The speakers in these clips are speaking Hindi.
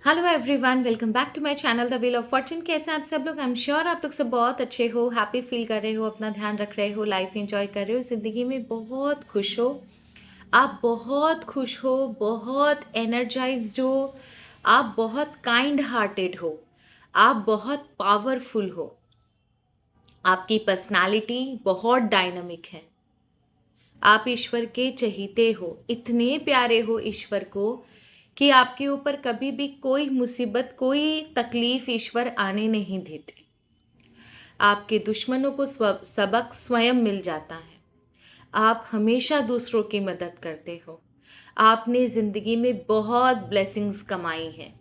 Hello everyone, welcome back to my channel the wheel of fortune. कैसे हैं आप सब लोग? आई एम श्योर आप लोग सब बहुत अच्छे हो, हैप्पी फील कर रहे हो, अपना ध्यान रख रहे हो, लाइफ एंजॉय कर रहे हो, ज़िंदगी में बहुत खुश हो। आप बहुत खुश हो, बहुत एनर्जाइज्ड हो, आप बहुत काइंड हार्टेड हो, आप बहुत पावरफुल हो, आपकी पर्सनालिटी बहुत डायनामिक है। आप ईश्वर के चहीते हो, इतने प्यारे हो ईश्वर को कि आपके ऊपर कभी भी कोई मुसीबत, कोई तकलीफ ईश्वर आने नहीं देते। आपके दुश्मनों को सबक स्वयं मिल जाता है। आप हमेशा दूसरों की मदद करते हो। आपने ज़िंदगी में बहुत ब्लेसिंग्स कमाई हैं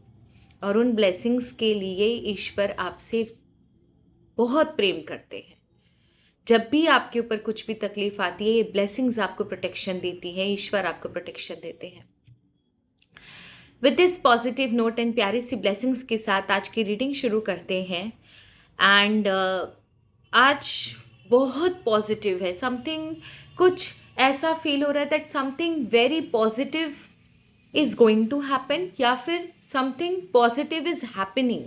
और उन ब्लेसिंग्स के लिए ईश्वर आपसे बहुत प्रेम करते हैं। जब भी आपके ऊपर कुछ भी तकलीफ आती है, ये ब्लेसिंग्स आपको प्रोटेक्शन देती है, ईश्वर आपको प्रोटेक्शन देते हैं। With this positive note and प्यारी सी ब्लेसिंग्स के साथ आज की रीडिंग शुरू करते हैं। एंड आज बहुत पॉजिटिव है। समथिंग कुछ ऐसा फील हो रहा है that something very positive is going to happen, या फिर something positive is happening.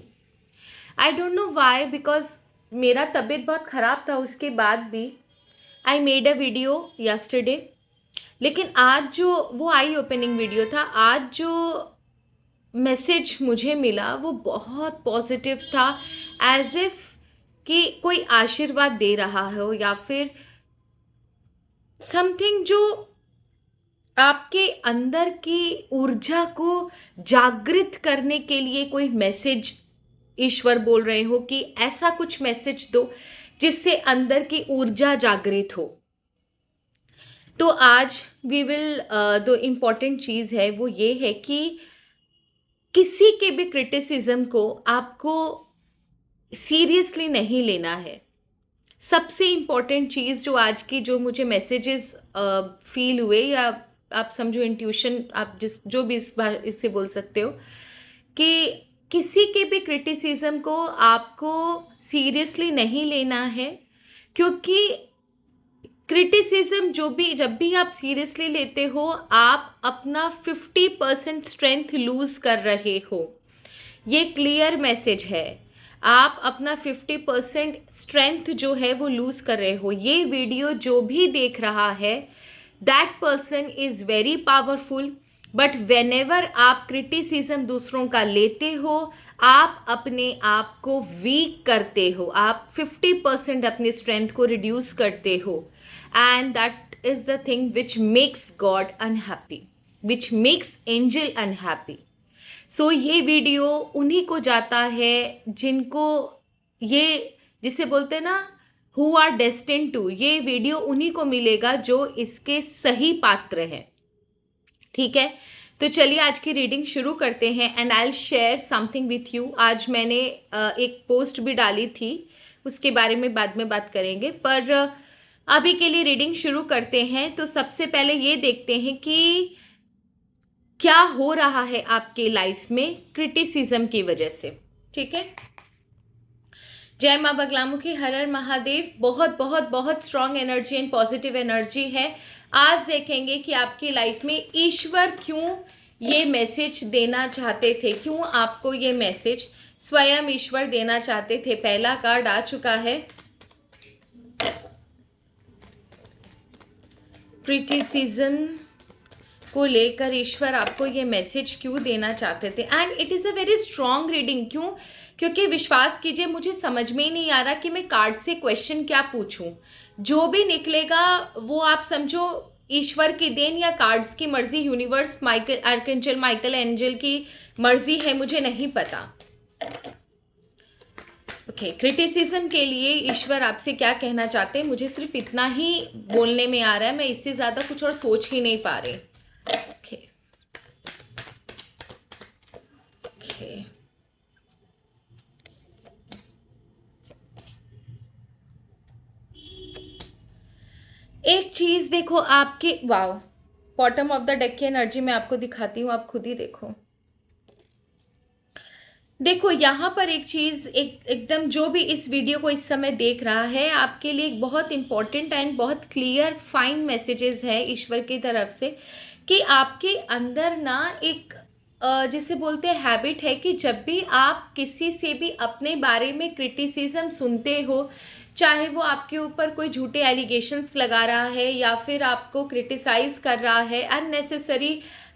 I don't know why, because मेरा तबीयत बहुत ख़राब था, उसके बाद भी I made a video yesterday. लेकिन आज जो वो आई ओपनिंग वीडियो था, आज जो मैसेज मुझे मिला वो बहुत पॉजिटिव था। एज इफ कि कोई आशीर्वाद दे रहा हो, या फिर समथिंग जो आपके अंदर की ऊर्जा को जागृत करने के लिए कोई मैसेज ईश्वर बोल रहे हो कि ऐसा कुछ मैसेज दो जिससे अंदर की ऊर्जा जागृत हो। तो आज वी विल जो इम्पॉर्टेंट चीज़ है वो ये है कि किसी के भी क्रिटिसिज्म को आपको सीरियसली नहीं लेना है। सबसे इम्पॉर्टेंट चीज़ जो आज की जो मुझे मैसेजेस फील हुए, या आप समझो इंट्यूशन, आप जो भी इससे बोल सकते हो, कि किसी के भी क्रिटिसिज्म को आपको सीरियसली नहीं लेना है। क्योंकि क्रिटिसिज्म जब भी आप सीरियसली लेते हो, आप अपना 50% स्ट्रेंथ लूज कर रहे हो। ये क्लियर मैसेज है। आप अपना 50% स्ट्रेंथ जो है वो लूज कर रहे हो। ये वीडियो जो भी देख रहा है, that person is very powerful. But when ever आप क्रिटिसिज्म दूसरों का लेते हो, आप अपने आप को वीक करते हो, आप 50% अपनी स्ट्रेंथ को रिड्यूस करते हो। And that is the thing which makes God unhappy, which makes angel unhappy. So ये वीडियो उन्हीं को जाता है जिनको ये, जिसे बोलते हैं ना, हु आर डेस्टिन्ड टू, ये वीडियो उन्हीं को मिलेगा जो इसके सही पात्र हैं। ठीक है, तो चलिए आज की रीडिंग शुरू करते हैं। And I will share something with you. आज मैंने एक पोस्ट भी डाली थी, उसके बारे में बाद में बात करेंगे, पर अभी के लिए रीडिंग शुरू करते हैं। तो सबसे पहले ये देखते हैं कि क्या हो रहा है आपके लाइफ में क्रिटिसिज्म की वजह से। ठीक है, जय माँ बगलामुखी, हर हर महादेव। बहुत बहुत बहुत strong energy and positive energy है। आज देखेंगे कि आपकी लाइफ में ईश्वर क्यों ये मैसेज देना चाहते थे, क्यों आपको ये मैसेज स्वयं ईश्वर देना चाहते थे। पहला कार्ड आ चुका है, क्रिटिसिज्म को लेकर ईश्वर आपको ये मैसेज क्यों देना चाहते थे। And it is a very strong reading. क्यों? क्योंकि विश्वास कीजिए, मुझे समझ में ही नहीं आ रहा कि मैं कार्ड से क्वेश्चन क्या पूछूं। जो भी निकलेगा वो आप समझो ईश्वर की देन या कार्ड्स की मर्जी, universe, Michael archangel Michael angel की मर्जी है, मुझे नहीं पता। ओके, क्रिटिसिज्म के लिए ईश्वर आपसे क्या कहना चाहते हैं, मुझे सिर्फ इतना ही बोलने में आ रहा है। मैं इससे ज़्यादा कुछ और सोच ही नहीं पा रही। ओके ओके, एक चीज देखो आपके, wow, bottom of the deck की एनर्जी मैं आपको दिखाती हूँ, आप खुद ही देखो। देखो यहाँ पर एक चीज, एकदम जो भी इस वीडियो को इस समय देख रहा है, आपके लिए एक बहुत इंपॉर्टेंट एंड बहुत क्लियर फाइन मैसेजेस है ईश्वर की तरफ से कि आपके अंदर ना एक जिसे बोलते हैं हैबिट है कि जब भी आप किसी से भी अपने बारे में क्रिटिसिज्म सुनते हो, चाहे वो आपके ऊपर कोई झूठे एलिगेशंस लगा रहा है या फिर आपको क्रिटिसाइज कर रहा है,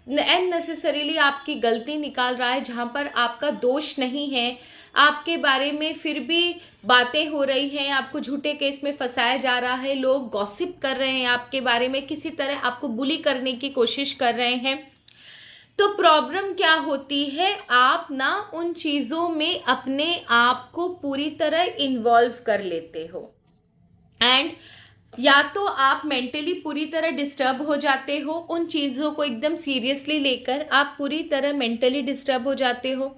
अननेसेसरीली आपकी गलती निकाल रहा है जहाँ पर आपका दोष नहीं है, आपके बारे में फिर भी बातें हो रही हैं, आपको झूठे केस में फंसाया जा रहा है, लोग गॉसिप कर रहे हैं आपके बारे में, किसी तरह आपको बुली करने की कोशिश कर रहे हैं, तो प्रॉब्लम क्या होती है, आप ना उन चीज़ों में अपने आप को पूरी तरह इन्वॉल्व कर लेते हो एंड या तो आप मेंटली पूरी तरह डिस्टर्ब हो जाते हो, उन चीज़ों को एकदम सीरियसली लेकर आप पूरी तरह मेंटली डिस्टर्ब हो जाते हो।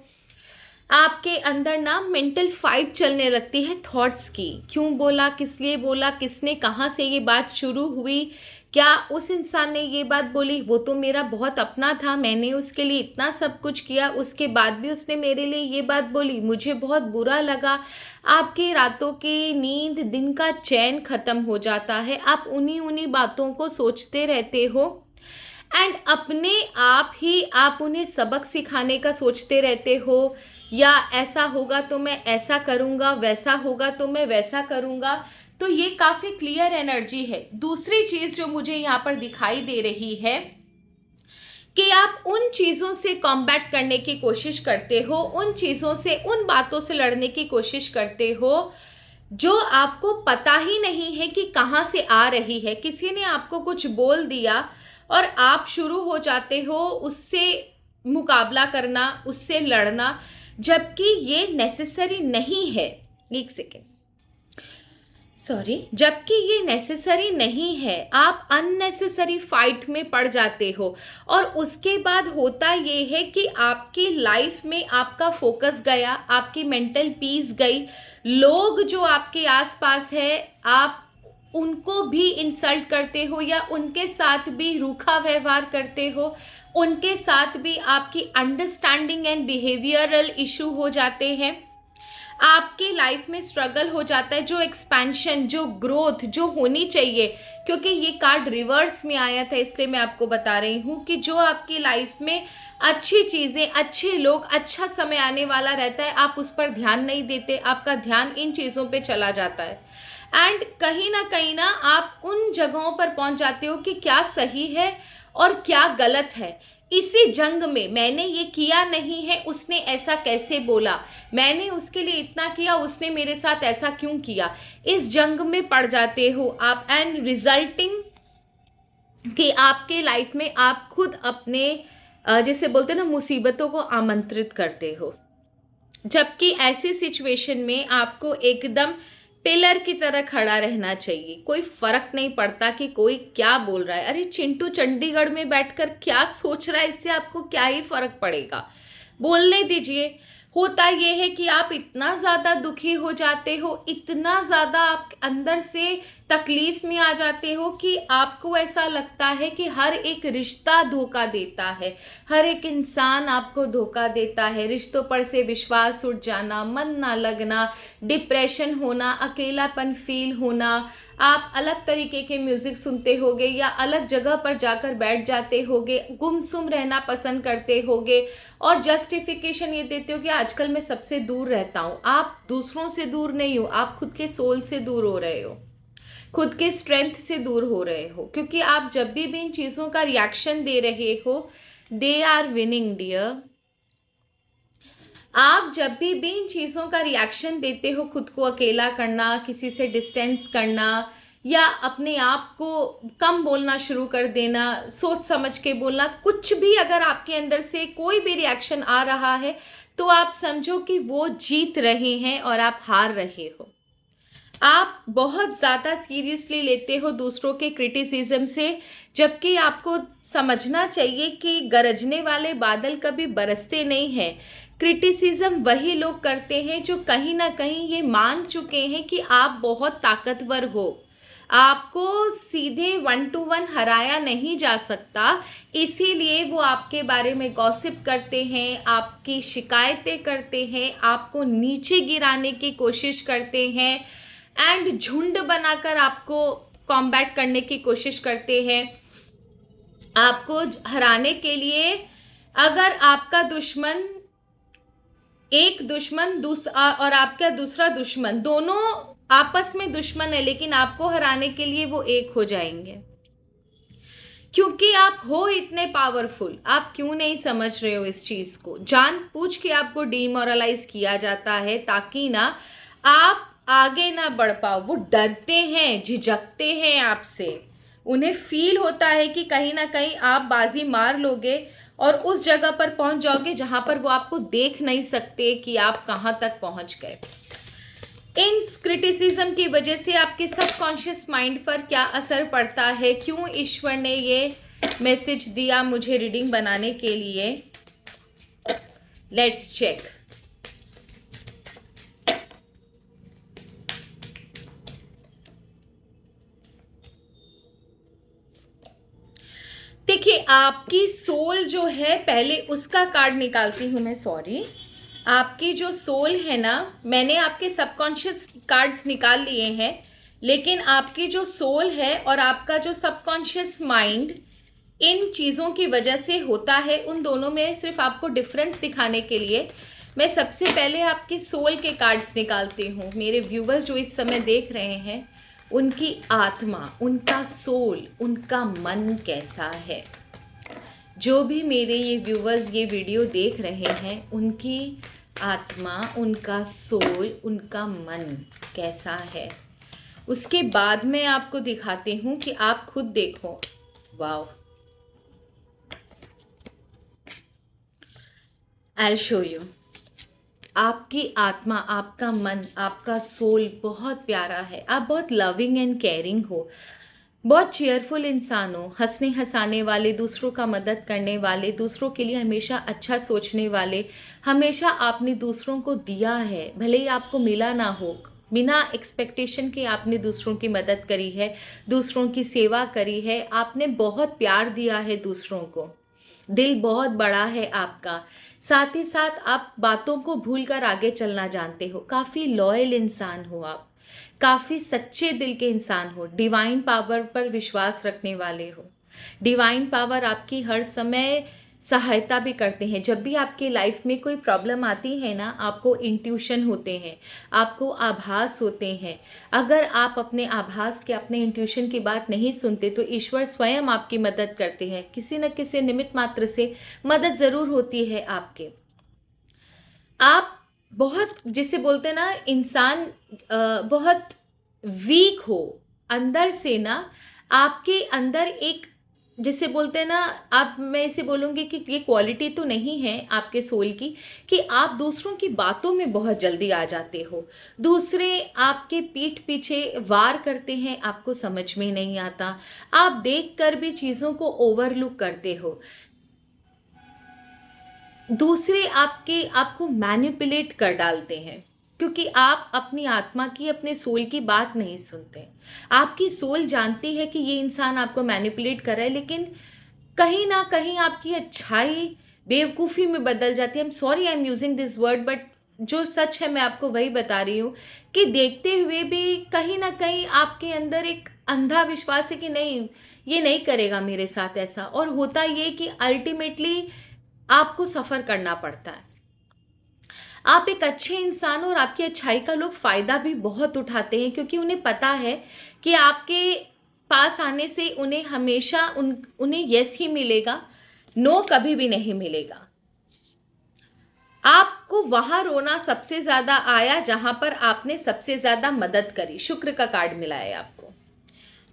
आपके अंदर ना मेंटल फाइट चलने लगती है थॉट्स की, क्यों बोला, किस लिए बोला, किसने, कहाँ से ये बात शुरू हुई, क्या उस इंसान ने ये बात बोली, वो तो मेरा बहुत अपना था, मैंने उसके लिए इतना सब कुछ किया, उसके बाद भी उसने मेरे लिए ये बात बोली, मुझे बहुत बुरा लगा। आपकी रातों की नींद, दिन का चैन ख़त्म हो जाता है, आप उन्हीं उन्हीं बातों को सोचते रहते हो एंड अपने आप ही आप उन्हें सबक सिखाने का सोचते रहते हो, या ऐसा होगा तो मैं ऐसा करूँगा, वैसा होगा तो मैं वैसा करूँगा। तो ये काफ़ी क्लियर एनर्जी है। दूसरी चीज़ जो मुझे यहाँ पर दिखाई दे रही है कि आप उन चीज़ों से कॉम्बैट करने की कोशिश करते हो, उन चीज़ों से, उन बातों से लड़ने की कोशिश करते हो जो आपको पता ही नहीं है कि कहाँ से आ रही है। किसी ने आपको कुछ बोल दिया और आप शुरू हो जाते हो उससे मुकाबला करना, उससे लड़ना, जबकि ये नेसेसरी नहीं है। एक सेकेंड, सॉरी, जबकि ये नेसेसरी नहीं है, आप अननेसेसरी फाइट में पड़ जाते हो और उसके बाद होता ये है कि आपकी लाइफ में आपका फोकस गया, आपकी मेंटल पीस गई, लोग जो आपके आसपास है आप उनको भी इंसल्ट करते हो या उनके साथ भी रूखा व्यवहार करते हो, उनके साथ भी आपकी अंडरस्टैंडिंग एंड बिहेवियरल इशू हो जाते हैं, आपकी लाइफ में स्ट्रगल हो जाता है, जो एक्सपेंशन, जो ग्रोथ जो होनी चाहिए, क्योंकि ये कार्ड रिवर्स में आया था इसलिए मैं आपको बता रही हूँ कि जो आपकी लाइफ में अच्छी चीज़ें, अच्छे लोग, अच्छा समय आने वाला रहता है, आप उस पर ध्यान नहीं देते, आपका ध्यान इन चीज़ों पे चला जाता है एंड कहीं ना आप उन जगहों पर पहुंच जाते हो कि क्या सही है और क्या गलत है। इसी जंग में मैंने ये किया नहीं है, उसने ऐसा कैसे बोला, मैंने उसके लिए इतना किया, उसने मेरे साथ ऐसा क्यों किया, इस जंग में पड़ जाते हो आप एंड रिजल्टिंग कि आपके लाइफ में आप खुद अपने जैसे बोलते हैं ना, मुसीबतों को आमंत्रित करते हो, जबकि ऐसी सिचुएशन में आपको एकदम पिलर की तरह खड़ा रहना चाहिए। कोई फर्क नहीं पड़ता कि कोई क्या बोल रहा है, अरे चिंटू चंडीगढ़ में बैठकर क्या सोच रहा है, इससे आपको क्या ही फर्क पड़ेगा, बोलने दीजिए। होता ये है कि आप इतना ज़्यादा दुखी हो जाते हो, इतना ज़्यादा आप अंदर से तकलीफ में आ जाते हो कि आपको ऐसा लगता है कि हर एक रिश्ता धोखा देता है, हर एक इंसान आपको धोखा देता है, रिश्तों पर से विश्वास उठ जाना, मन ना लगना, डिप्रेशन होना, अकेलापन फील होना, आप अलग तरीके के म्यूज़िक सुनते होगे या अलग जगह पर जाकर बैठ जाते होगे, गुमसुम रहना पसंद करते होगे और जस्टिफिकेशन ये देते हो कि आजकल मैं सबसे दूर रहता हूँ। आप दूसरों से दूर नहीं हो, आप खुद के सोल से दूर हो रहे हो, खुद के स्ट्रेंथ से दूर हो रहे हो, क्योंकि आप जब भी इन चीज़ों का रिएक्शन दे रहे हो, दे आर विनिंग डियर। आप जब भी इन चीज़ों का रिएक्शन देते हो, खुद को अकेला करना, किसी से डिस्टेंस करना या अपने आप को कम बोलना शुरू कर देना, सोच समझ के बोलना, कुछ भी अगर आपके अंदर से कोई भी रिएक्शन आ रहा है तो आप समझो कि वो जीत रहे हैं और आप हार रहे हो। आप बहुत ज़्यादा सीरियसली लेते हो दूसरों के क्रिटिसिज्म से, जबकि आपको समझना चाहिए कि गरजने वाले बादल कभी बरसते नहीं हैं। क्रिटिसिज्म वही लोग करते हैं जो कहीं ना कहीं ये मान चुके हैं कि आप बहुत ताकतवर हो, आपको सीधे 1-to-1 हराया नहीं जा सकता, इसीलिए वो आपके बारे में गॉसिप करते हैं, आपकी शिकायतें करते हैं, आपको नीचे गिराने की कोशिश करते हैं एंड झुंड बनाकर आपको कॉम्बैट करने की कोशिश करते हैं, आपको हराने के लिए अगर आपका दुश्मन एक दुश्मन और आपका दूसरा दुश्मन दोनों आपस में दुश्मन है, लेकिन आपको हराने के लिए वो एक हो जाएंगे, क्योंकि आप हो इतने पावरफुल। आप क्यों नहीं समझ रहे हो इस चीज को? जानबूझ के आपको डिमोरलाइज किया जाता है ताकि ना आप आगे ना बढ़ पाओ। वो डरते हैं, झिझकते हैं आपसे। उन्हें फील होता है कि कहीं ना कहीं आप बाजी मार लोगे और उस जगह पर पहुंच जाओगे जहां पर वो आपको देख नहीं सकते कि आप कहां तक पहुंच गए। इन क्रिटिसिज्म की वजह से आपके सबकॉन्शियस माइंड पर क्या असर पड़ता है, क्यों ईश्वर ने ये मैसेज दिया मुझे रीडिंग बनाने के लिए, लेट्स चेक। देखिए, आपकी सोल जो है, पहले उसका कार्ड निकालती हूं मैं, सॉरी। आपकी जो सोल है ना, मैंने आपके सबकॉन्शियस कार्ड्स निकाल लिए हैं, लेकिन आपकी जो सोल है और आपका जो सबकॉन्शियस माइंड इन चीज़ों की वजह से होता है, उन दोनों में सिर्फ आपको डिफरेंस दिखाने के लिए मैं सबसे पहले आपकी सोल के कार्ड्स निकालती हूँ। मेरे व्यूवर्स जो इस समय देख रहे हैं, उनकी आत्मा, उनका सोल, उनका मन कैसा है। जो भी मेरे ये व्यूवर्स ये वीडियो देख रहे हैं, उनकी आत्मा, उनका सोल, उनका मन कैसा है, उसके बाद मैं आपको दिखाती हूँ कि आप खुद देखो। Wow, I show you. आपकी आत्मा, आपका मन, आपका सोल बहुत प्यारा है। आप बहुत लविंग एंड केयरिंग हो, बहुत चेयरफुल इंसान हो, हंसने हंसाने वाले, दूसरों का मदद करने वाले, दूसरों के लिए हमेशा अच्छा सोचने वाले। हमेशा आपने दूसरों को दिया है, भले ही आपको मिला ना हो। बिना एक्सपेक्टेशन के आपने दूसरों की मदद करी है, दूसरों की सेवा करी है। आपने बहुत प्यार दिया है दूसरों को। दिल बहुत बड़ा है आपका। साथ ही साथ आप बातों को भूलकर आगे चलना जानते हो। काफ़ी लॉयल इंसान हो आप, काफ़ी सच्चे दिल के इंसान हो, डिवाइन पावर पर विश्वास रखने वाले हो। डिवाइन पावर आपकी हर समय सहायता भी करते हैं। जब भी आपकी लाइफ में कोई प्रॉब्लम आती है ना, आपको इंट्यूशन होते हैं, आपको आभास होते हैं। अगर आप अपने आभास के, अपने इंट्यूशन की बात नहीं सुनते तो ईश्वर स्वयं आपकी मदद करते हैं। किसी न किसी निमित्त मात्र से मदद ज़रूर होती है आपके। आप बहुत, जिसे बोलते हैं ना, इंसान बहुत वीक हो अंदर से ना, आपके अंदर एक, जिसे बोलते हैं ना, आप, मैं इसे बोलूँगी कि ये क्वालिटी तो नहीं है आपके सोल की कि आप दूसरों की बातों में बहुत जल्दी आ जाते हो। दूसरे आपके पीठ पीछे वार करते हैं, आपको समझ में नहीं आता। आप देखकर भी चीज़ों को ओवरलुक करते हो। दूसरे आपको मैनिपुलेट कर डालते हैं, क्योंकि आप अपनी आत्मा की, अपने सोल की बात नहीं सुनते। आपकी सोल जानती है कि ये इंसान आपको मैनिपुलेट कर रहा है, लेकिन कहीं ना कहीं आपकी अच्छाई बेवकूफ़ी में बदल जाती है। I am sorry, I am using this word, but जो सच है मैं आपको वही बता रही हूँ कि देखते हुए भी कहीं ना कहीं आपके अंदर एक अंधा विश्वास है कि नहीं, ये नहीं करेगा मेरे साथ ऐसा। और होता ये कि अल्टीमेटली आपको सफ़र करना पड़ता है। आप एक अच्छे इंसान हो और आपकी अच्छाई का लोग फ़ायदा भी बहुत उठाते हैं, क्योंकि उन्हें पता है कि आपके पास आने से उन्हें हमेशा उन्हें यस ही मिलेगा, नो कभी भी नहीं मिलेगा। आपको वहाँ रोना सबसे ज़्यादा आया जहाँ पर आपने सबसे ज़्यादा मदद करी। शुक्र का कार्ड मिला है आपको।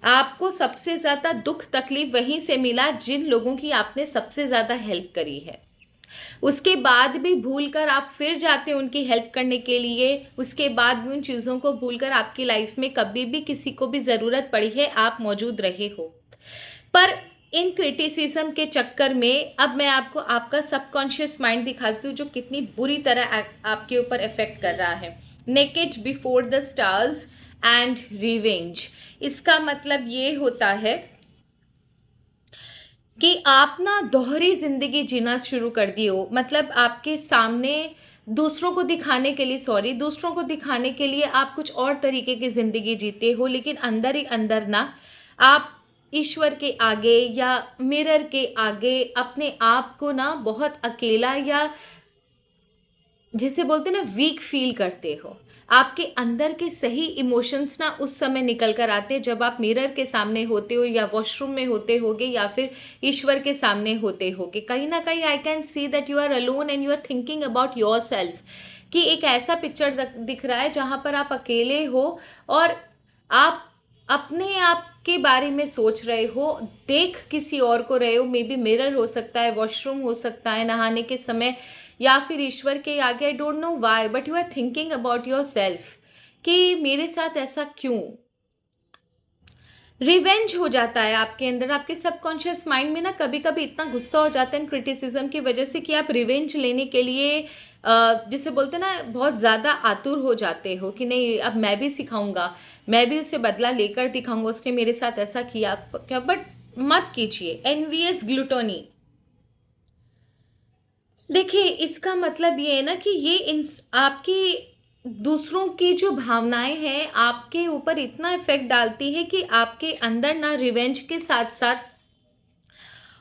आपको सबसे ज़्यादा दुख तकलीफ वहीं से मिला जिन लोगों की आपने सबसे ज़्यादा हेल्प करी है। उसके बाद भी भूलकर आप फिर जाते हो उनकी हेल्प करने के लिए। उसके बाद भी उन चीज़ों को भूलकर आपकी लाइफ में कभी भी किसी को भी ज़रूरत पड़ी है, आप मौजूद रहे हो। पर इन क्रिटिसिज्म के चक्कर में अब मैं आपको आपका सबकॉन्शियस माइंड दिखाती हूँ, जो कितनी बुरी तरह आपके ऊपर इफेक्ट कर रहा है। Naked before the stars and revenge. इसका मतलब ये होता है कि आप ना दोहरी जिंदगी जीना शुरू कर दिए हो। मतलब आपके सामने दूसरों को दिखाने के लिए, दूसरों को दिखाने के लिए आप कुछ और तरीके की ज़िंदगी जीते हो, लेकिन अंदर ही अंदर ना आप ईश्वर के आगे या मिरर के आगे अपने आप को ना बहुत अकेला या जिसे बोलते हैं ना वीक फील करते हो। आपके अंदर के सही इमोशंस ना उस समय निकल कर आते हैं जब आप मिरर के सामने होते हो या वॉशरूम में होते होगे या फिर ईश्वर के सामने होते होगे। कहीं ना कहीं I can see that you are alone and you are thinking about yourself, कि एक ऐसा पिक्चर दिख रहा है जहाँ पर आप अकेले हो और आप अपने आप के बारे में सोच रहे हो, देख किसी और को रहे हो। मे बी मिरर हो सकता है, वॉशरूम हो सकता है, नहाने के समय, या फिर ईश्वर के आगे। I don't know why but you are thinking about yourself कि मेरे साथ ऐसा क्यों। रिवेंज हो जाता है आपके अंदर, आपके सबकॉन्शियस माइंड में ना कभी कभी इतना गुस्सा हो जाता है क्रिटिसिज्म की वजह से कि आप रिवेंज लेने के लिए जिसे बोलते हैं ना बहुत ज़्यादा आतुर हो जाते हो कि नहीं अब मैं भी सिखाऊंगा, मैं भी उसे बदला लेकर दिखाऊंगा, उसने मेरे साथ ऐसा किया क्या। बट मत कीजिए। एनवियस ग्लूटोनी, देखिए इसका मतलब ये है ना कि ये आपकी दूसरों की जो भावनाएं हैं आपके ऊपर इतना इफेक्ट डालती है कि आपके अंदर ना रिवेंज के साथ साथ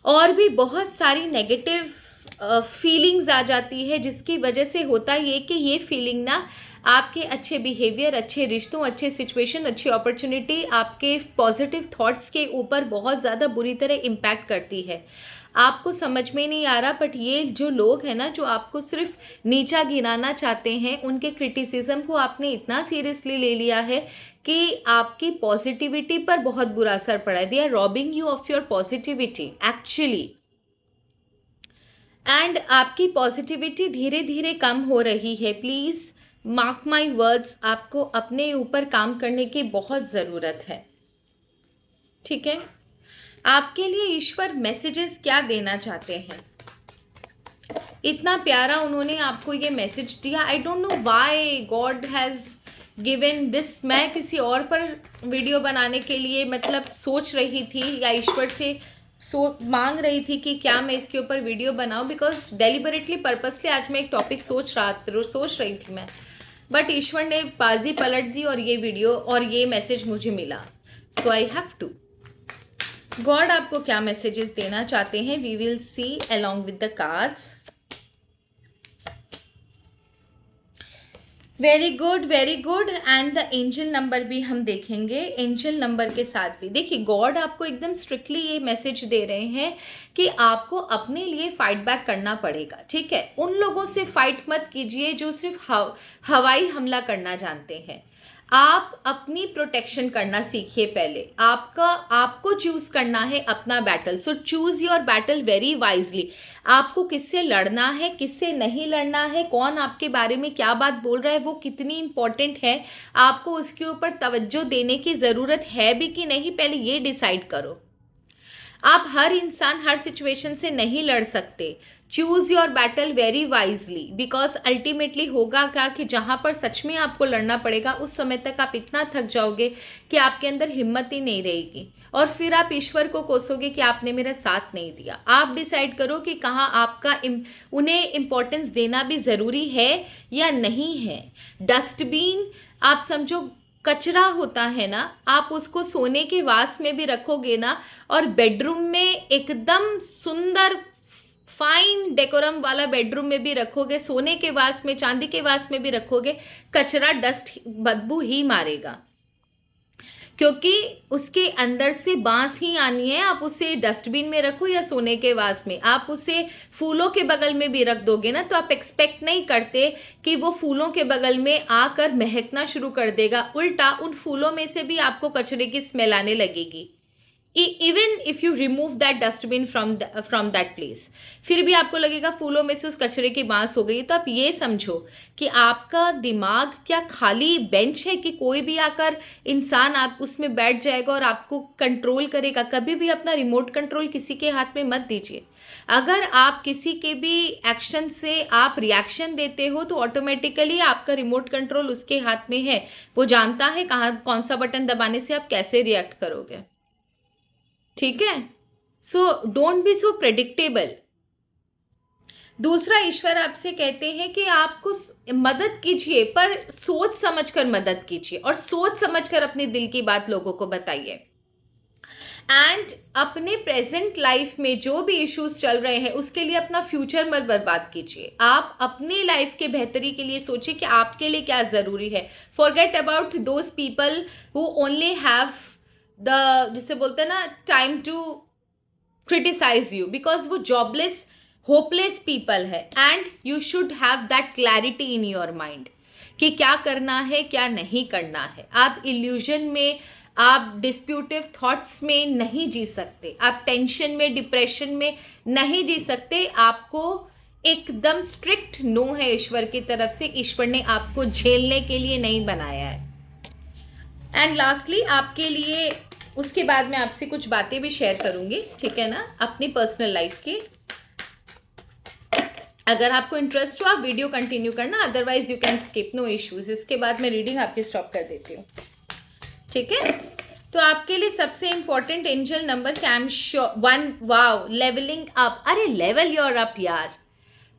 और भी बहुत सारी नेगेटिव फीलिंग्स आ जाती है, जिसकी वजह से होता ये कि ये फीलिंग ना आपके अच्छे बिहेवियर, अच्छे रिश्तों, अच्छे सिचुएशन, अच्छी अपॉर्चुनिटी, आपके पॉजिटिव थॉट्स के ऊपर बहुत ज़्यादा बुरी तरह इम्पैक्ट करती है। आपको समझ में नहीं आ रहा बट ये जो लोग हैं ना जो आपको सिर्फ नीचा गिराना चाहते हैं, उनके क्रिटिसिज्म को आपने इतना सीरियसली ले लिया है कि आपकी पॉजिटिविटी पर बहुत बुरा असर पड़ा है। They are robbing you of your positivity actually, and आपकी पॉजिटिविटी धीरे धीरे कम हो रही है। प्लीज़ मार्क माई वर्ड्स, आपको अपने ऊपर काम करने की बहुत ज़रूरत है। ठीक है, आपके लिए ईश्वर मैसेजेस क्या देना चाहते हैं? इतना प्यारा उन्होंने आपको ये मैसेज दिया। आई don't know why God has given this. मैं किसी और पर वीडियो बनाने के लिए मतलब सोच रही थी या ईश्वर से मांग रही थी कि क्या मैं इसके ऊपर वीडियो बनाऊं, बिकॉज डेलिबरेटली पर्पसली आज मैं एक टॉपिक सोच रही थी मैं, बट ईश्वर ने बाजी पलट दी और ये वीडियो और ये मैसेज मुझे मिला। So I have to. God आपको क्या मैसेजेस देना चाहते हैं, we will see along with the cards. Very good, very good. And the angel number भी हम देखेंगे। एंजल नंबर के साथ भी देखिए गॉड आपको एकदम स्ट्रिक्टली ये मैसेज दे रहे हैं कि आपको अपने लिए फाइट बैक करना पड़ेगा। ठीक है, उन लोगों से फाइट मत कीजिए जो सिर्फ हवाई हमला करना जानते हैं। आप अपनी प्रोटेक्शन करना सीखिए पहले। आपको चूज करना है अपना battle. So choose your battle very wisely. आपको किससे लड़ना है, किससे नहीं लड़ना है, कौन आपके बारे में क्या बात बोल रहा है, वो कितनी इंपॉर्टेंट है, आपको उसके ऊपर तवज्जो देने की ज़रूरत है भी कि नहीं, पहले ये डिसाइड करो। आप हर इंसान हर सिचुएशन से नहीं लड़ सकते। Choose your battle very wisely, because ultimately होगा क्या कि जहां पर सच में आपको लड़ना पड़ेगा उस समय तक आप इतना थक जाओगे कि आपके अंदर हिम्मत ही नहीं रहेगी और फिर आप ईश्वर को कोसोगे कि आपने मेरा साथ नहीं दिया। आप डिसाइड करो कि कहाँ आपका उन्हें इम्पोर्टेंस देना भी ज़रूरी है या नहीं है। डस्टबिन आप समझो कचरा होता है ना, आप उसको सोने के वास में भी रखोगे ना और बेडरूम में एकदम सुंदर फाइन डेकोरम वाला बेडरूम में भी रखोगे, सोने के वास में, चांदी के वास में भी रखोगे, कचरा डस्ट बदबू ही मारेगा क्योंकि उसके अंदर से बांस ही आनी है। आप उसे डस्टबिन में रखो या सोने के वास में, आप उसे फूलों के बगल में भी रख दोगे ना तो आप एक्सपेक्ट नहीं करते कि वो फूलों के बगल में आकर महकना शुरू कर देगा। उल्टा उन फूलों में से भी आपको कचरे की स्मेल आने लगेगी। Even if you remove that dustbin from that place, फिर भी आपको लगेगा फूलों में से उस कचरे की बांस हो गई। तो आप ये समझो कि आपका दिमाग क्या खाली बेंच है कि कोई भी आकर इंसान आप उसमें बैठ जाएगा और आपको कंट्रोल करेगा। कभी भी अपना रिमोट कंट्रोल किसी के हाथ में मत दीजिए। अगर आप किसी के भी एक्शन से आप रिएक्शन देते हो तो ऑटोमेटिकली आपका रिमोट कंट्रोल उसके हाथ में है, वो जानता है कहाँ कौन सा बटन दबाने से आप कैसे रिएक्ट करोगे। ठीक है, so don't be so predictable. दूसरा, ईश्वर आपसे कहते हैं कि आपको मदद कीजिए पर सोच समझकर मदद कीजिए और सोच समझकर अपने दिल की बात लोगों को बताइए। एंड अपने प्रेजेंट लाइफ में जो भी इश्यूज चल रहे हैं उसके लिए अपना फ्यूचर मत बर्बाद कीजिए। आप अपनी लाइफ के बेहतरी के लिए सोचिए कि आपके लिए क्या ज़रूरी है। Forget about those people who only have the, जिसे बोलते हैं ना, time to criticise you, because वो जॉबलेस होपलेस पीपल है। And you should have that clarity in your mind कि क्या करना है क्या नहीं करना है। आप इल्यूजन में, आप डिस्प्यूटिव थॉट्स में नहीं जी सकते, आप टेंशन में, डिप्रेशन में नहीं जी सकते। आपको एकदम स्ट्रिक्ट नो है ईश्वर की तरफ से। ईश्वर ने आपको झेलने के लिए नहीं बनाया है। एंड लास्टली आपके लिए, उसके बाद मैं आपसे कुछ बातें भी शेयर करूंगी, ठीक है ना, अपनी पर्सनल लाइफ की। अगर आपको इंटरेस्ट हो आप वीडियो कंटिन्यू करना, otherwise you can skip, no issues. इसके बाद मैं रीडिंग आपकी स्टॉप कर देती हूँ, ठीक है। तो आपके लिए सबसे important angel number came 1, wow, levelling up. अरे लेवल योर अप यार,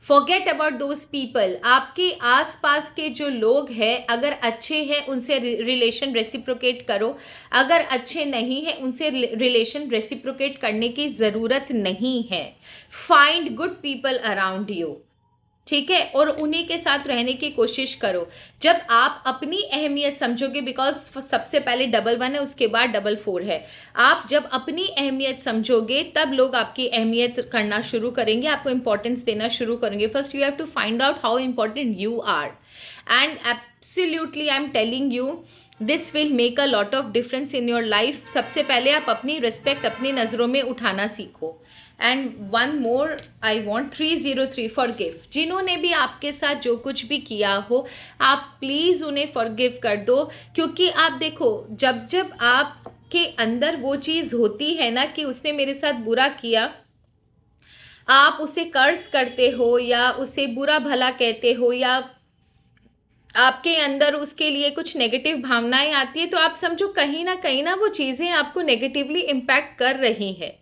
फॉरगेट अबाउट दोज पीपल। आपके आसपास के जो लोग हैं अगर अच्छे हैं उनसे रिलेशन रेसिप्रोकेट करो, अगर अच्छे नहीं हैं उनसे रिलेशन रेसिप्रोकेट करने की ज़रूरत नहीं है। Find good people around you, ठीक है, और उन्हीं के साथ रहने की कोशिश करो। जब आप अपनी अहमियत समझोगे, बिकॉज सबसे पहले डबल 1 है, उसके बाद डबल 4 है। आप जब अपनी अहमियत समझोगे तब लोग आपकी अहमियत करना शुरू करेंगे, आपको इंपॉर्टेंस देना शुरू करेंगे। First you have to find out how important you are, and absolutely I am telling you this will make a lot of difference in your life. सबसे पहले आप अपनी रिस्पेक्ट अपनी नज़रों में उठाना सीखो। And one more I want, 303 forgive. जिन्होंने भी आपके साथ जो कुछ भी किया हो आप प्लीज़ उन्हें फॉरगिव कर दो, क्योंकि आप देखो जब जब आपके अंदर वो चीज़ होती है ना कि उसने मेरे साथ बुरा किया, आप उसे कर्ज करते हो या उसे बुरा भला कहते हो या आपके अंदर उसके लिए कुछ नेगेटिव भावनाएं आती है, तो आप समझो कहीं ना वो चीज़ें आपको नेगेटिवली इम्पैक्ट कर रही है।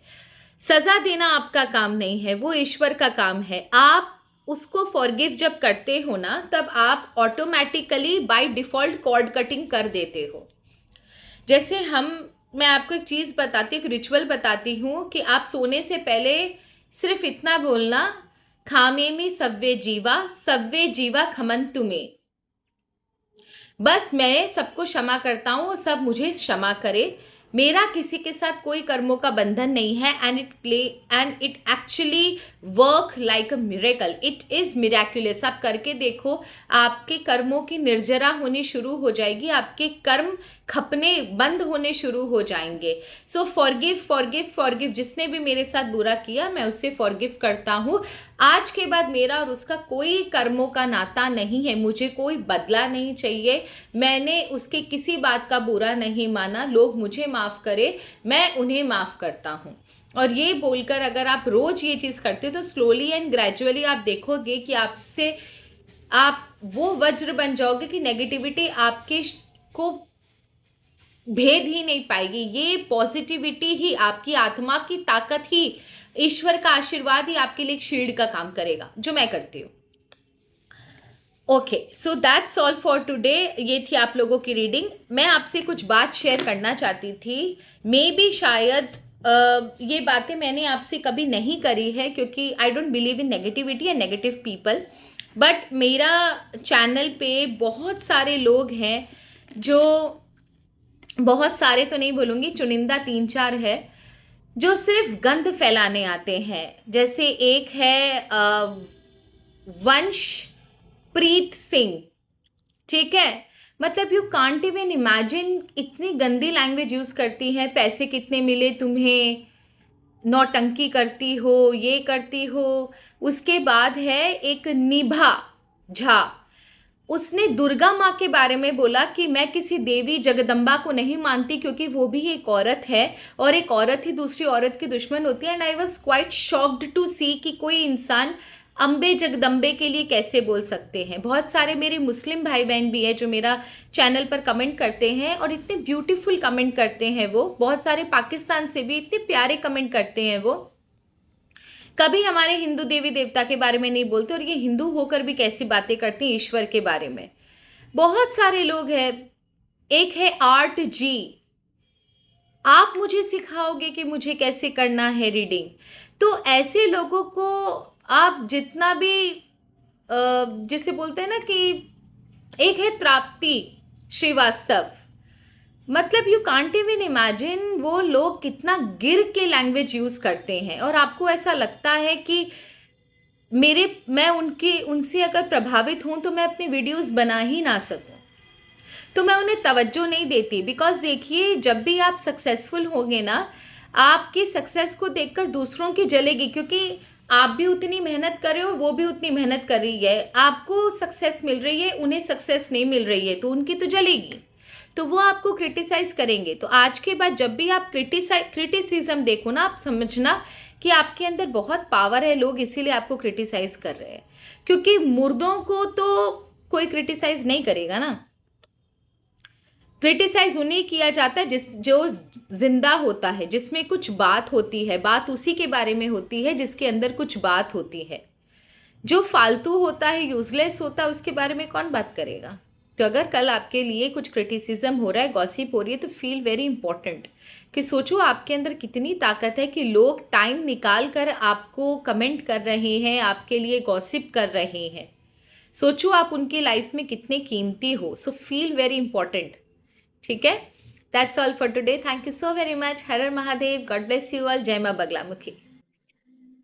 सजा देना आपका काम नहीं है, वो ईश्वर का काम है। आप उसको फॉरगिव जब करते हो ना तब आप automatically by default cord cutting कर देते हो। जैसे मैं आपको एक चीज़ बताती हूँ, एक रिचुअल बताती हूँ कि आप सोने से पहले सिर्फ इतना बोलना, खामेमी सव्वे जीवा खमंतु में। बस मैं सबको क्षमा करता हूँ, सब मुझे क्षमा करे। मेरा किसी के साथ कोई कर्मों का बंधन नहीं है। And it actually work like a miracle, it is miraculous. आप करके देखो, आपके कर्मों की निर्जरा होनी शुरू हो जाएगी, आपके कर्म खपने बंद होने शुरू हो जाएंगे। सो फॉरगिव फॉरगिव फॉरगिव। जिसने भी मेरे साथ बुरा किया मैं उससे फॉरगिव करता हूँ। आज के बाद मेरा और उसका कोई कर्मों का नाता नहीं है, मुझे कोई बदला नहीं चाहिए। मैंने उसके किसी बात का बुरा नहीं माना, लोग मुझे माफ़ करे, मैं उन्हें माफ़ करता हूँ। और ये बोलकर अगर आप रोज ये चीज़ करते हो तो स्लोली एंड ग्रेजुअली आप देखोगे कि आपसे आप वो वज्र बन जाओगे कि नेगेटिविटी आपके को भेद ही नहीं पाएगी। ये पॉजिटिविटी ही, आपकी आत्मा की ताकत ही, ईश्वर का आशीर्वाद ही आपके लिए एक शील्ड का काम करेगा, जो मैं करती हूँ। Okay, so that's all for today. ये थी आप लोगों की रीडिंग। मैं आपसे कुछ बात शेयर करना चाहती थी। मे बी शायद ये बातें मैंने आपसे कभी नहीं करी है, क्योंकि I don't believe in negativity and negative people. But मेरा चैनल पे बहुत सारे लोग हैं जो, बहुत सारे तो नहीं बोलूँगी, चुनिंदा 3-4 है जो सिर्फ गंद फैलाने आते हैं। जैसे एक है वंश प्रीत सिंह, ठीक है। मतलब यू कांट इवन इमेजिन, इतनी गंदी लैंग्वेज यूज़ करती है, पैसे कितने मिले तुम्हें, नौटंकी करती हो, ये करती हो। उसके बाद है एक निभा झा, उसने दुर्गा माँ के बारे में बोला कि मैं किसी देवी जगदम्बा को नहीं मानती, क्योंकि वो भी एक औरत है और एक औरत ही दूसरी औरत की दुश्मन होती है। And I was quite shocked to see कि कोई इंसान अम्बे जगदम्बे के लिए कैसे बोल सकते हैं। बहुत सारे मेरे मुस्लिम भाई बहन भी है जो मेरा चैनल पर कमेंट करते हैं और इतने ब्यूटीफुल कमेंट करते हैं वो। बहुत सारे पाकिस्तान से भी इतने प्यारे कमेंट करते हैं वो। कभी हमारे हिंदू देवी देवता के बारे में नहीं बोलते, और ये हिंदू होकर भी कैसी बातें करते हैं ईश्वर के बारे में। बहुत सारे लोग हैं। एक है आर्ट जी, आप मुझे सिखाओगे कि मुझे कैसे करना है रीडिंग। तो ऐसे लोगों को आप जितना भी जिसे बोलते हैं ना कि एक है त्राप्ति श्रीवास्तव, मतलब यू कांट इवन इमेजिन वो लोग कितना गिर के लैंग्वेज यूज करते हैं, और आपको ऐसा लगता है कि मैं उनसे अगर प्रभावित हूं तो मैं अपनी वीडियोस बना ही ना सकूं। तो मैं उन्हें तवज्जो नहीं देती, बिकॉज देखिए जब भी आप सक्सेसफुल होंगे ना, आपकी सक्सेस को देखकर दूसरों की जलेगी, क्योंकि आप भी उतनी मेहनत कर रहे हो, वो भी उतनी मेहनत कर रही है, आपको सक्सेस मिल रही है, उन्हें सक्सेस नहीं मिल रही है, तो उनकी तो जलेगी, तो वो आपको क्रिटिसाइज करेंगे। तो आज के बाद जब भी आप क्रिटिसिज्म देखो ना, आप समझना कि आपके अंदर बहुत पावर है, लोग इसीलिए आपको क्रिटिसाइज कर रहे हैं, क्योंकि मुर्दों को तो कोई क्रिटिसाइज नहीं करेगा ना। क्रिटिसाइज उन्हें किया जाता है जो जिंदा होता है, जिसमें कुछ बात होती है, बात उसी के बारे में होती है जिसके अंदर कुछ बात होती है। जो फालतू होता है, यूजलेस होता है, उसके बारे में कौन बात करेगा। तो अगर कल आपके लिए कुछ क्रिटिसिज्म हो रहा है, गॉसिप हो रही है, तो फील वेरी इंपॉर्टेंट कि सोचो आपके अंदर कितनी ताकत है कि लोग टाइम निकाल कर आपको कमेंट कर रहे हैं, आपके लिए गॉसिप कर रहे हैं। सोचो आप उनकी लाइफ में कितने कीमती हो। So feel very important. ठीक है, that's all for today. Thank you so very much. Her her Mahadev. God bless you all. जय मां बगलामुखी।